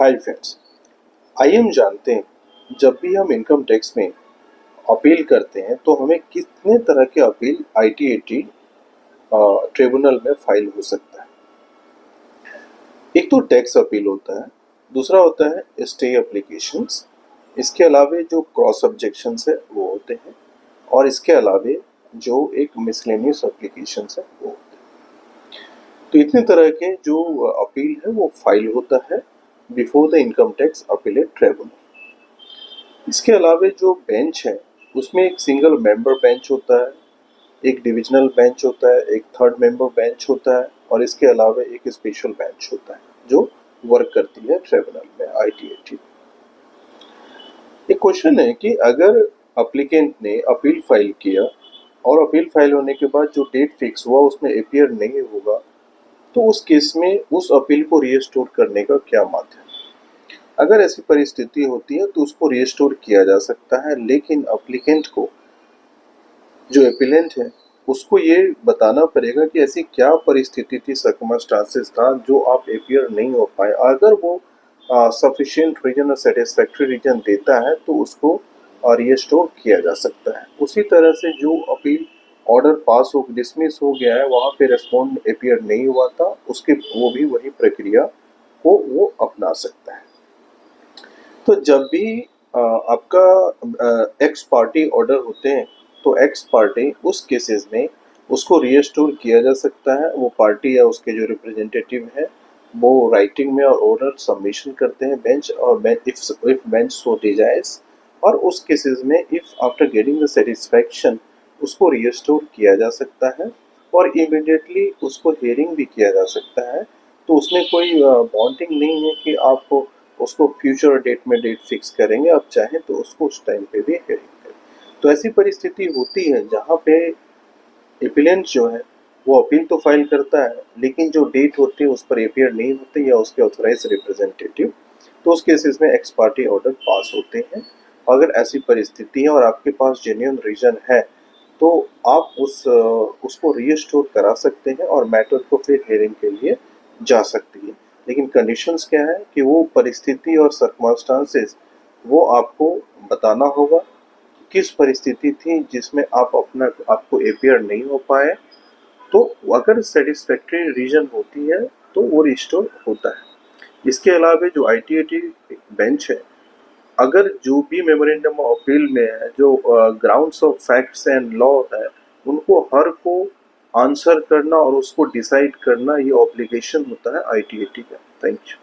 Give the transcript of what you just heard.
Hi friends, आइए हम जानते हैं जब भी हम इनकम टैक्स में अपील करते हैं तो हमें कितने तरह के अपील ITAT ट्रिब्यूनल में फाइल हो सकता है। एक तो टैक्स अपील होता है, दूसरा होता है स्टे एप्लीकेशंस, इसके अलावे जो क्रॉस ऑब्जेक्शंस है वो होते हैं और इसके अलावे जो एक मिसलेनियस एप्लीकेशंस है वो होते हैं। तो इतने तरह के जो अपील है वो फाइल होता है before the income tax appellate tribunal. इसके अलावे जो बेंच है उसमें एक सिंगल मेंबर बेंच होता है, एक डिविजनल बेंच होता है, एक थर्ड मेंबर बेंच होता है और इसके अलावा एक स्पेशल बेंच होता है जो वर्क करती है ट्रिब्यूनल में ITAT। एक क्वेश्चन है कि अगर अप्लीकेंट ने अपील फाइल किया और अपील फाइल होने के बाद जो डेट फिक्स हुआ उसमें अपीयर नहीं होगा तो उस केस में उस अपील को रीस्टोर करने का क्या माध्यम है। अगर ऐसी परिस्थिति होती है तो उसको रीस्टोर किया जा सकता है, लेकिन अप्लीकेंट को जो एपिलेंट है उसको ये बताना पड़ेगा कि ऐसी क्या परिस्थिति थी, सर्कमस्टांसेस था जो आप अपीयर नहीं हो पाए। अगर वो सफिशिएंट रीजन और सेटिस्फैक्ट्री रीजन देता है तो उसको रीस्टोर किया जा सकता है। उसी तरह से जो अपील ऑर्डर पास हो डिसमिस हो गया है, वहाँ पे रेस्पॉन्ड अपीयर नहीं हुआ था, उसके वो भी वही प्रक्रिया को वो अपना सकता है। तो जब भी आपका एक्स पार्टी ऑर्डर होते हैं तो एक्स पार्टी उस केसेस में उसको रीस्टोर किया जा सकता है। वो पार्टी या उसके जो रिप्रेजेंटेटिव है वो राइटिंग में और ऑर्डर सबमिशन करते हैं बेंच, और इफ बेंच सो डिजायर्स, और उस केसेस में if after getting the satisfaction उसको रीस्टोर किया जा सकता है और इमीडिएटली उसको हियरिंग भी किया जा सकता है। तो उसमें कोई बॉन्डिंग नहीं है कि आप उसको फ्यूचर डेट में डेट फिक्स करेंगे, आप चाहें तो उसको उस टाइम पे भी हियरिंग करें। तो ऐसी परिस्थिति होती है जहाँ पे अपीलेंट जो है वो अपील तो फाइल करता है लेकिन जो डेट होती है उस पर अपीयर नहीं होते या उसके ऑथराइज रिप्रेजेंटेटिव, तो उस केसेस में एक्स पार्टी ऑर्डर पास होते हैं। अगर ऐसी परिस्थिति है और आपके पास जेन्युइन रीजन है तो आप उसको रीस्टोर करा सकते हैं और मैटर को फिर हियरिंग के लिए जा सकती है। लेकिन कंडीशंस क्या है कि वो परिस्थिति और सर्कमस्टांसेस वो आपको बताना होगा कि किस परिस्थिति थी जिसमें आप आपको अपीयर नहीं हो पाए। तो अगर सेटिस्फैक्ट्री रीजन होती है तो वो रिस्टोर होता है। इसके अलावा जो ITAT बेंच है, अगर जो भी मेमोरेंडम ऑफ अपील में है जो grounds of facts and law है उनको हर को आंसर करना और उसको डिसाइड करना ये ऑब्लिगेशन होता है ITAT का। Thank you.